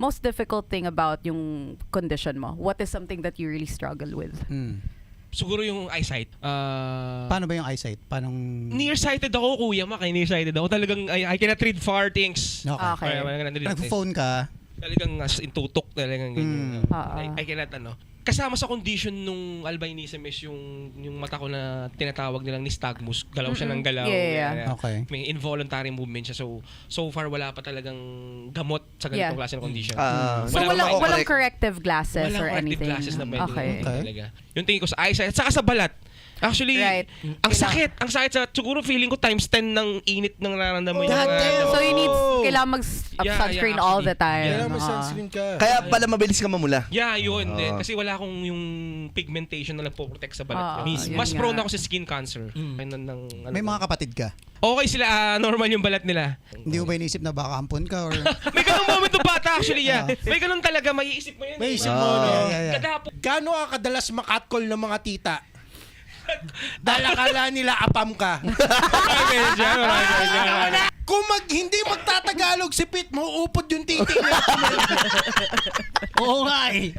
most difficult thing about yung condition mo? What is something that you really struggle with? Siguro yung eyesight. Paano ba yung eyesight? Nearsighted ako, Kuya Mac. Nearsighted ako. Talagang I cannot read far things. Okay. Nag-phone ka. Talagang as in tutok talagang ganyan. Ah. I cannot kasama sa condition nung albinism is yung mata ko na tinatawag nilang nystagmus. Galaw siya ng galaw. Yeah. Okay. May involuntary movement siya. So far wala pa talagang gamot sa ganitong klase ng condition. So walang corrective glasses Walang or corrective anything? glasses na pwede Okay. talaga. Yung tingin ko sa eyesight at saka sa balat. Actually, Right. ang sakit sa siguro feeling ko times 10 ng init ng nararamdaman mo. So you need, kailangan mag-sunscreen all the time. Kailangan may sunscreen ka. Kaya pala mabilis ka mamula. Yeah, yun din. Kasi wala akong yung pigmentation na nagpo-protect sa balat ko. Yun Mas nga. prone ako sa skin cancer. May mga kapatid ka. Okay sila, normal yung balat nila. Hindi mo ba inisip na baka ampon ka or... May ganung moment ng bata actually, May ganun talaga, maiisip mo yun. May isip mo, no? Kadapo. Gaano ka kadalas makatcall ng mga tita? Dahil akala nila apam ka. Kung hindi magtatagalog si Pete, mauupod yung titi niya. Oo nga eh.